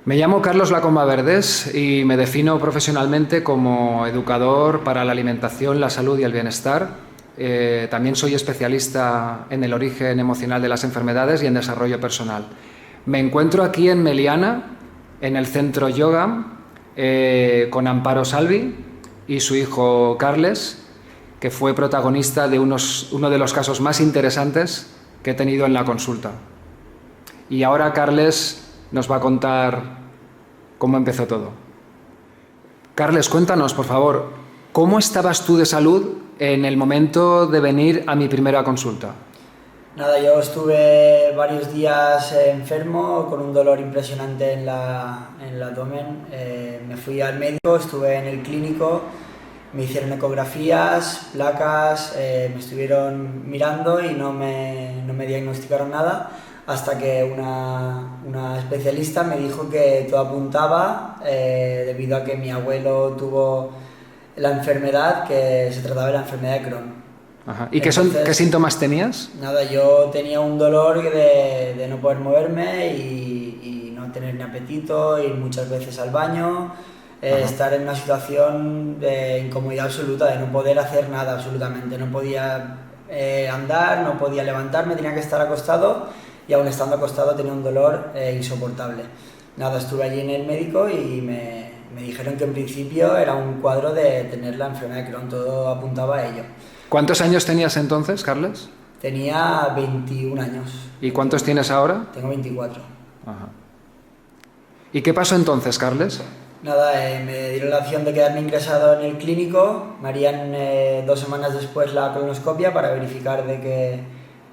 Me llamo Carlos Lacomba Verdes y me defino profesionalmente como educador para la alimentación, la salud y el bienestar. También soy especialista en el origen emocional de las enfermedades y en desarrollo personal. Me encuentro aquí en Meliana, en el centro Yoga, con Amparo Salvi y su hijo Carles, que fue protagonista de uno de los casos más interesantes que he tenido en la consulta. Y ahora Carles nos va a contar cómo empezó todo. Carles, cuéntanos, por favor, ¿cómo estabas tú de salud en el momento de venir a mi primera consulta? Nada, yo estuve varios días enfermo, con un dolor impresionante en el abdomen. Me fui al médico, estuve en el clínico, me hicieron ecografías, placas, me estuvieron mirando y no me diagnosticaron nada, hasta que una especialista me dijo que todo apuntaba, debido a que mi abuelo tuvo la enfermedad, que se trataba de la enfermedad de Crohn. Ajá. ¿Y qué síntomas tenías? Nada, yo tenía un dolor de no poder moverme y no tener ni apetito, ir muchas veces al baño, estar en una situación de incomodidad absoluta, de no poder hacer nada absolutamente. No podía andar, no podía levantarme, tenía que estar acostado, y aún estando acostado tenía un dolor insoportable. Nada, estuve allí en el médico y me dijeron que en principio era un cuadro de tener la enfermedad de Crohn, todo apuntaba a ello. ¿Cuántos años tenías entonces, Carles? Tenía 21 años. ¿Y cuántos tienes ahora? Tengo 24. Ajá. ¿Y qué pasó entonces, Carles? Nada, me dieron la opción de quedarme ingresado en el clínico. Me harían 2 semanas después la colonoscopia para verificar de que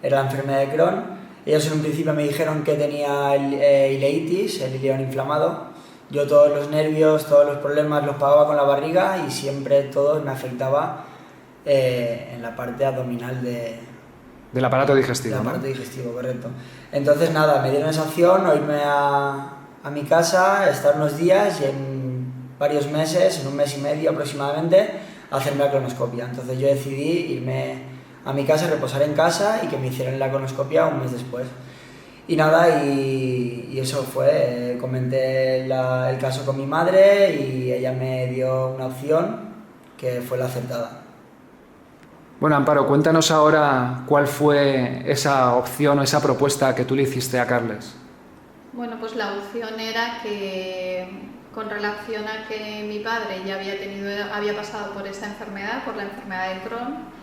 era la enfermedad de Crohn. Ellos en un principio me dijeron que tenía ileitis, el ileón inflamado. Yo todos los nervios, todos los problemas los pagaba con la barriga y siempre todo me afectaba en la parte abdominal del aparato digestivo. Del aparato digestivo, correcto. Entonces nada, me dieron esa opción, o irme a mi casa, estar unos días y en varios meses, en un mes y medio aproximadamente, hacerme la colonoscopia. Entonces yo decidí irme a mi casa, reposar en casa y que me hicieran la colonoscopia un mes después. Y nada, y eso fue, comenté el caso con mi madre y ella me dio una opción que fue la aceptada. Bueno, Amparo, cuéntanos ahora cuál fue esa opción o esa propuesta que tú le hiciste a Carles. Bueno, pues la opción era que, con relación a que mi padre ya había pasado por esta enfermedad, por la enfermedad de Crohn,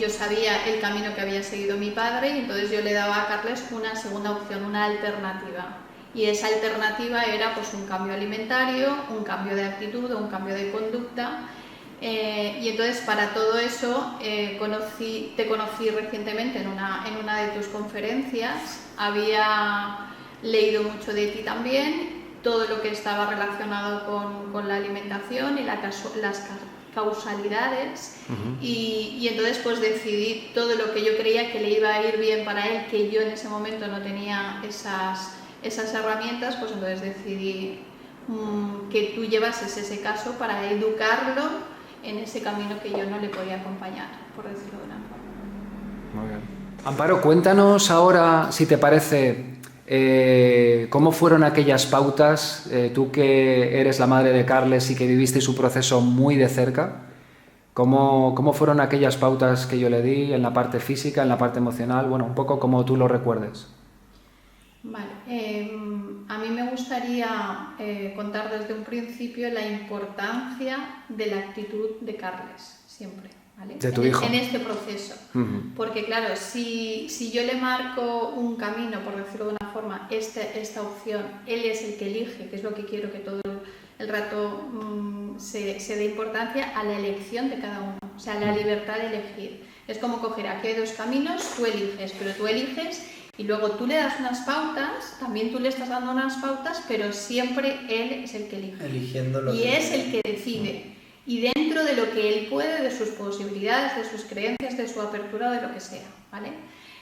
yo sabía el camino que había seguido mi padre y entonces yo le daba a Carles una segunda opción, una alternativa. Y esa alternativa era pues un cambio alimentario, un cambio de actitud o un cambio de conducta. Y entonces para todo eso te conocí recientemente en una de tus conferencias. Había leído mucho de ti también, todo lo que estaba relacionado con la alimentación y las causalidades. Y entonces pues decidí todo lo que yo creía que le iba a ir bien para él, que yo en ese momento no tenía esas herramientas, pues entonces decidí que tú llevases ese caso para educarlo en ese camino que yo no le podía acompañar, por decirlo de una forma. Muy bien. Amparo, cuéntanos ahora, si te parece, cómo fueron aquellas pautas, tú que eres la madre de Carles y que viviste su proceso muy de cerca, cómo fueron aquellas pautas que yo le di en la parte física, en la parte emocional, bueno, un poco como tú lo recuerdes. Vale, a mí me gustaría contar desde un principio la importancia de la actitud de Carles, siempre, ¿vale? De tu hijo. En este proceso. Porque claro, si yo le marco un camino, por decirlo de una forma, esta opción, él es el que elige, que es lo que quiero que todo el rato se dé importancia a la elección de cada uno, o sea, la libertad de elegir. Es como coger, aquí hay 2 caminos, tú eliges, pero tú eliges. Y luego tú le das unas pautas, también tú le estás dando unas pautas, pero siempre él es el que elige. Eligiendo y es el que decide. Y dentro de lo que él puede, de sus posibilidades, de sus creencias, de su apertura, de lo que sea, ¿vale?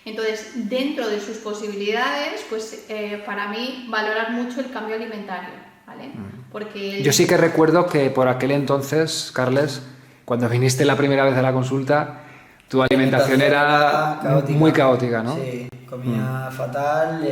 Entonces, dentro de sus posibilidades, pues para mí valorar mucho el cambio alimentario, ¿vale? Porque Yo sí que recuerdo que por aquel entonces, Carles, cuando viniste la primera vez a la consulta, tu alimentación era caótica. muy caótica, ¿no? Sí, comía fatal,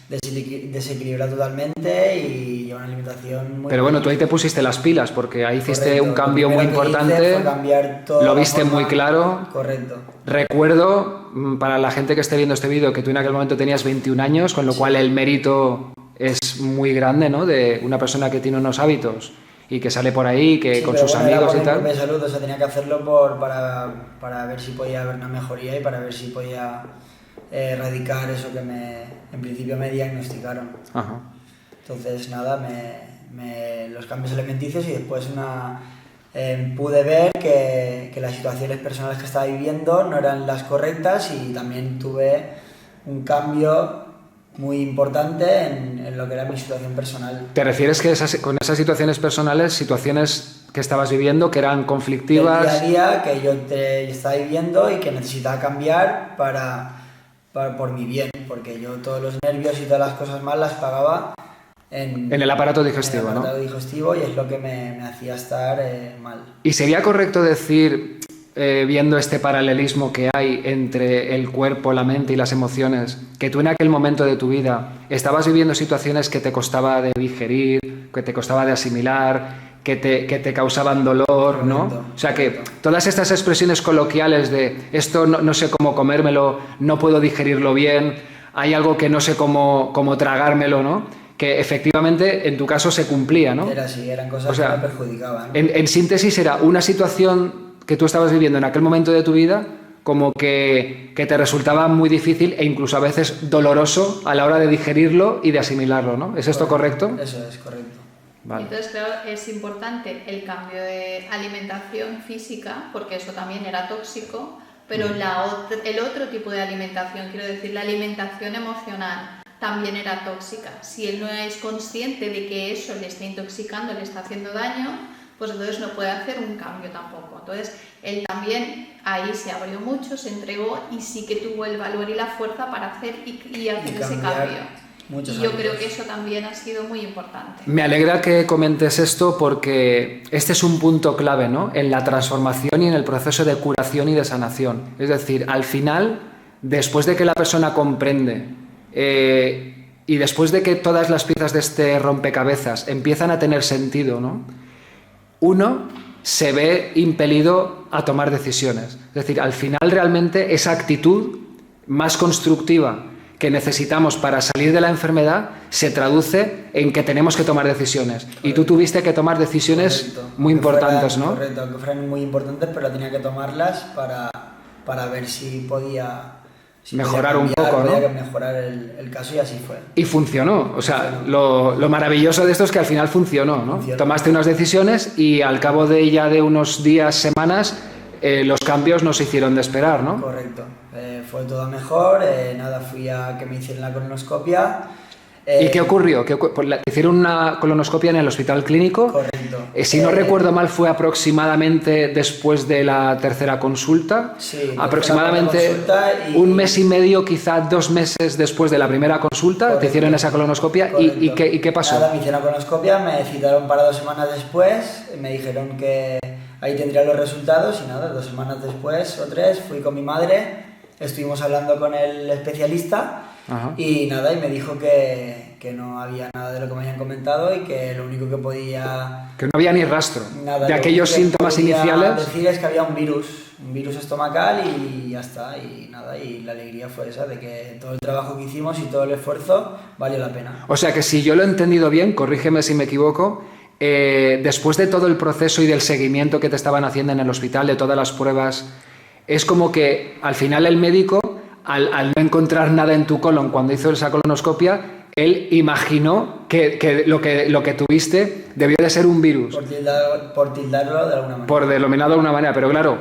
desequilibrado totalmente y lleva una alimentación muy... Pero bueno, tú ahí te pusiste las pilas porque ahí hiciste Correcto. un cambio muy importante, Fue cambiar toda lo la viste forma. muy claro. Correcto. Recuerdo, para la gente que esté viendo este vídeo, que tú en aquel momento tenías 21 años, con lo cual el mérito es muy grande, ¿no? De una persona que tiene unos hábitos y que sale por ahí, que Sí, con pero sus bueno, era amigos por y mi tal. propia salud, o sea, tenía que hacerlo para ver si podía haber una mejoría y para ver si podía erradicar eso que en principio me diagnosticaron. Ajá. Entonces, nada, los cambios alimenticios y después pude ver que las situaciones personales que estaba viviendo no eran las correctas y también tuve un cambio muy importante en lo que era mi situación personal. ¿Te refieres que con esas situaciones personales, situaciones que estabas viviendo que eran conflictivas? El día a día que yo estaba viviendo y que necesitaba cambiar por mi bien, porque yo todos los nervios y todas las cosas malas las pagaba en el aparato digestivo, en el aparato ¿no? digestivo y es lo que me hacía estar mal. ¿Y sería correcto decir, viendo este paralelismo que hay entre el cuerpo, la mente y las emociones, que tú en aquel momento de tu vida estabas viviendo situaciones que te costaba de digerir, que te costaba de asimilar, que te causaban dolor, ¿no? Correcto, O sea que correcto. todas estas expresiones coloquiales de esto no sé cómo comérmelo, no puedo digerirlo bien, hay algo que no sé cómo tragármelo, ¿no? Que efectivamente en tu caso se cumplía, ¿no? Era así, eran cosas O sea, que me perjudicaban. En síntesis era una situación que tú estabas viviendo en aquel momento de tu vida como que te resultaba muy difícil e incluso a veces doloroso a la hora de digerirlo y de asimilarlo, ¿no? ¿Es esto correcto? Eso es correcto. Vale. Entonces, claro, es importante el cambio de alimentación física, porque eso también era tóxico, pero el otro tipo de alimentación, quiero decir, la alimentación emocional, también era tóxica. Si él no es consciente de que eso le está intoxicando, le está haciendo daño, pues entonces no puede hacer un cambio tampoco. Entonces, él también ahí se abrió mucho, se entregó y sí que tuvo el valor y la fuerza para hacer y hacer ese cambio. Muchos Y yo hábitos. creo que eso también ha sido muy importante. Me alegra que comentes esto porque este es un punto clave, ¿no? En la transformación y en el proceso de curación y de sanación. Es decir, al final, después de que la persona comprende y después de que todas las piezas de este rompecabezas empiezan a tener sentido, ¿no? Uno se ve impelido a tomar decisiones. Es decir, al final realmente esa actitud más constructiva que necesitamos para salir de la enfermedad se traduce en que tenemos que tomar decisiones. Correcto. Y tú tuviste que tomar decisiones muy importantes, ¿no? Correcto, que fueran muy importantes, pero tenía que tomarlas para ver si podía... mejorar un poco, ¿no? Podía mejorar el caso y así fue. Y funcionó. O sea, lo maravilloso de esto es que al final funcionó, ¿no? Funcionó. Tomaste unas decisiones y al cabo de ya de unos días, semanas, los cambios no se hicieron de esperar, ¿no? Correcto. Fue todo mejor. Nada, fui a que me hicieran la colonoscopia. ¿Y qué ocurrió? Pues te hicieron una colonoscopia en el hospital clínico. Correcto. Si no recuerdo mal, fue aproximadamente después de la tercera consulta. Sí, aproximadamente un mes y medio, quizá 2 meses después de la primera consulta. Correcto. Te hicieron esa colonoscopia. ¿Y qué pasó? Nada, me hicieron la colonoscopia, me citaron para 2 semanas después. Me dijeron que ahí tendría los resultados y nada, 2 semanas después o 3 fui con mi madre. Estuvimos hablando con el especialista. Ajá. Y nada, y me dijo que no había nada de lo que me habían comentado y que lo único que podía... Que no había ni rastro nada, de aquellos síntomas iniciales. Decir es que había un virus estomacal y ya está, y nada, y la alegría fue esa, de que todo el trabajo que hicimos y todo el esfuerzo valió la pena. O sea que si yo lo he entendido bien, corrígeme si me equivoco, después de todo el proceso y del seguimiento que te estaban haciendo en el hospital, de todas las pruebas, es como que al final el médico... Al no encontrar nada en tu colon cuando hizo esa colonoscopia, él imaginó que lo que tuviste debió de ser un virus. Por tildarlo de alguna manera. Por denominarlo de alguna manera, pero claro,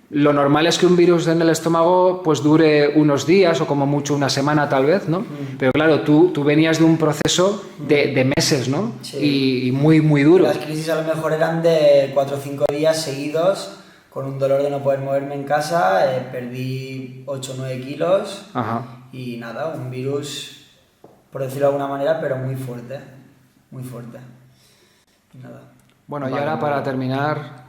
lo normal es que un virus en el estómago pues dure unos días o como mucho una semana tal vez, ¿no? Pero claro, tú venías de un proceso de meses, ¿no? Sí. Y muy, muy duro. Las crisis a lo mejor eran de 4 o 5 días seguidos, con un dolor de no poder moverme en casa, perdí 8 o 9 kilos. Ajá. Y nada, un virus, por decirlo de alguna manera, pero muy fuerte, muy fuerte. Y nada. Bueno, y ahora para terminar,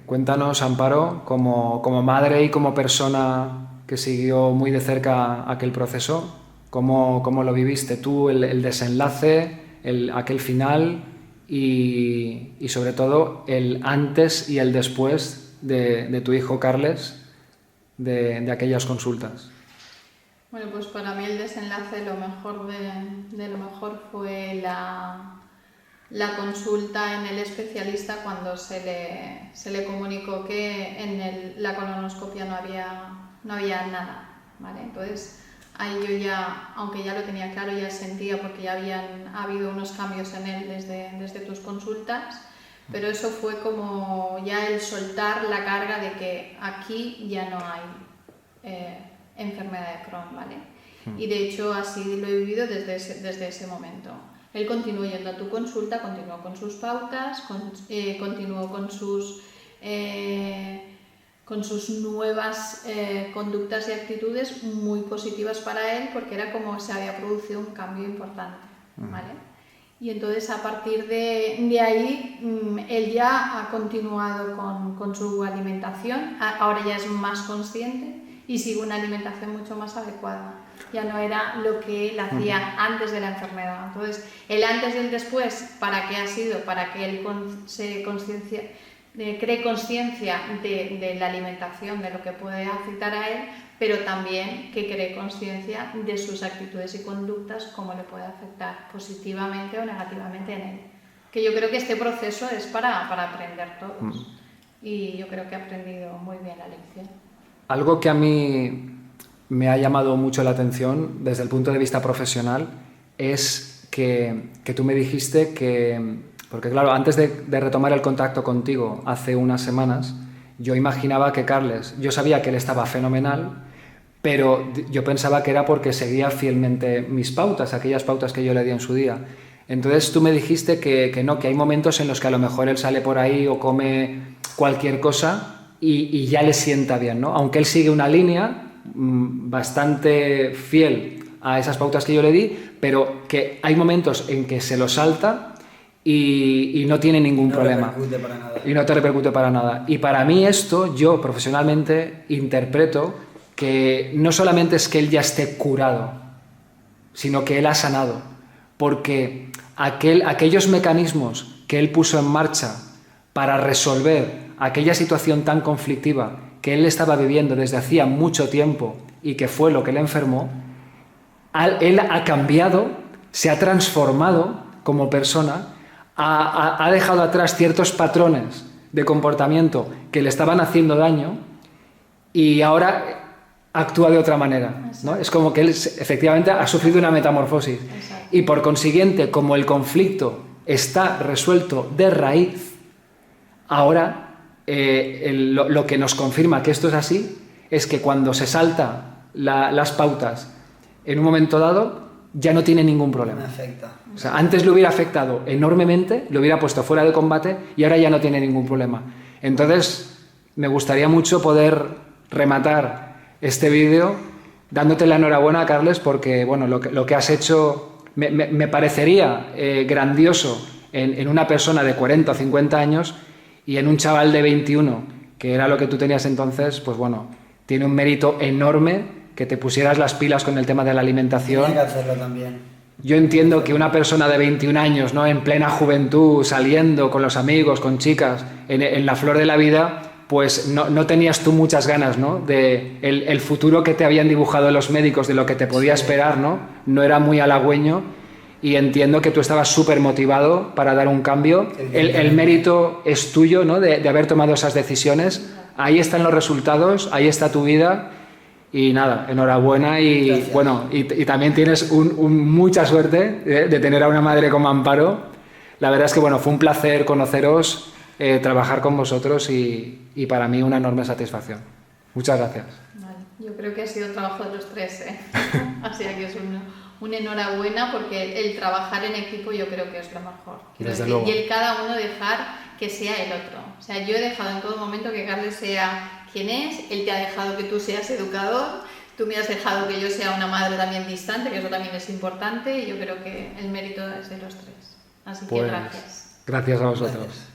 cuéntanos, Amparo, como madre y como persona que siguió muy de cerca aquel proceso, ¿Cómo lo viviste tú, el desenlace, aquel final y sobre todo el antes y el después de tu hijo Carles de aquellas consultas? Bueno, pues para mí el desenlace, lo mejor de lo mejor fue la consulta en el especialista cuando se le comunicó que en la colonoscopia no había nada, ¿vale? Entonces ahí yo ya, aunque ya lo tenía claro, ya sentía, porque ya habían habido unos cambios en él desde tus consultas, pero eso fue como ya el soltar la carga de que aquí ya no hay enfermedad de Crohn, ¿vale? Y de hecho así lo he vivido desde ese momento. Él continuó yendo a tu consulta, continuó con sus pautas, continuó con sus nuevas conductas y actitudes muy positivas para él, porque era como se había producido un cambio importante, ¿vale? Y entonces a partir de ahí él ya ha continuado con su alimentación, ahora ya es más consciente y sigue una alimentación mucho más adecuada. Ya no era lo que él hacía antes de la enfermedad. Entonces, el antes y el después, ¿para qué ha sido? Para que él cree conciencia de la alimentación, de lo que puede afectar a él, pero también que cree conciencia de sus actitudes y conductas, cómo le puede afectar positivamente o negativamente en él. Que yo creo que este proceso es para aprender todos. Y yo creo que he aprendido muy bien la lección. Algo que a mí me ha llamado mucho la atención desde el punto de vista profesional es que tú me dijiste que, porque claro, antes de retomar el contacto contigo hace unas semanas, yo imaginaba que Carles, yo sabía que él estaba fenomenal, pero yo pensaba que era porque seguía fielmente mis pautas, aquellas pautas que yo le di en su día. Entonces tú me dijiste que no, que hay momentos en los que a lo mejor él sale por ahí o come cualquier cosa y ya le sienta bien, ¿no? Aunque él sigue una línea bastante fiel a esas pautas que yo le di, pero que hay momentos en que se lo salta y no tiene ningún problema. Y no te repercute para nada. Y para mí esto, yo profesionalmente interpreto que no solamente es que él ya esté curado, sino que él ha sanado. Porque aquellos mecanismos que él puso en marcha para resolver aquella situación tan conflictiva que él estaba viviendo desde hacía mucho tiempo y que fue lo que le enfermó, él ha cambiado, se ha transformado como persona, ha dejado atrás ciertos patrones de comportamiento que le estaban haciendo daño y ahora actúa de otra manera, ¿no? Es como que él efectivamente ha sufrido una metamorfosis. Exacto. Y por consiguiente, como el conflicto está resuelto de raíz, ahora lo que nos confirma que esto es así es que cuando se salta las pautas en un momento dado ya no tiene ningún problema. Me afecta. O sea, antes le hubiera afectado enormemente, lo hubiera puesto fuera de combate y ahora ya no tiene ningún problema. Entonces, me gustaría mucho poder rematar este vídeo dándote la enhorabuena, Carles, porque bueno, lo que has hecho me parecería grandioso en una persona de 40 o 50 años. Y en un chaval de 21, que era lo que tú tenías entonces, pues bueno, tiene un mérito enorme que te pusieras las pilas con el tema de la alimentación. Tiene que hacerlo también. Yo entiendo que una persona de 21 años, ¿no?, en plena juventud, saliendo con los amigos, con chicas, en la flor de la vida, pues no tenías tú muchas ganas, ¿no?, de el futuro que te habían dibujado los médicos, de lo que te podía esperar, ¿no? No era muy halagüeño. Y entiendo que tú estabas súper motivado para dar un cambio. El mérito es tuyo, ¿no?, de haber tomado esas decisiones. Ahí están los resultados, ahí está tu vida. Y nada, enhorabuena. Y gracias. Bueno, y también tienes mucha suerte de tener a una madre como Amparo. La verdad es que bueno, fue un placer conoceros, trabajar con vosotros y para mí una enorme satisfacción. Muchas gracias. Vale. Yo creo que ha sido el trabajo de los tres, ¿eh? Así que es una enhorabuena, porque el trabajar en equipo yo creo que es lo mejor. Desde luego. Y el cada uno dejar que sea el otro. O sea, yo he dejado en todo momento que Carles sea quien es, él te ha dejado que tú seas educador, tú me has dejado que yo sea una madre también distante, que eso también es importante, y yo creo que el mérito es de los tres. Así que gracias. Gracias a vosotros. Gracias.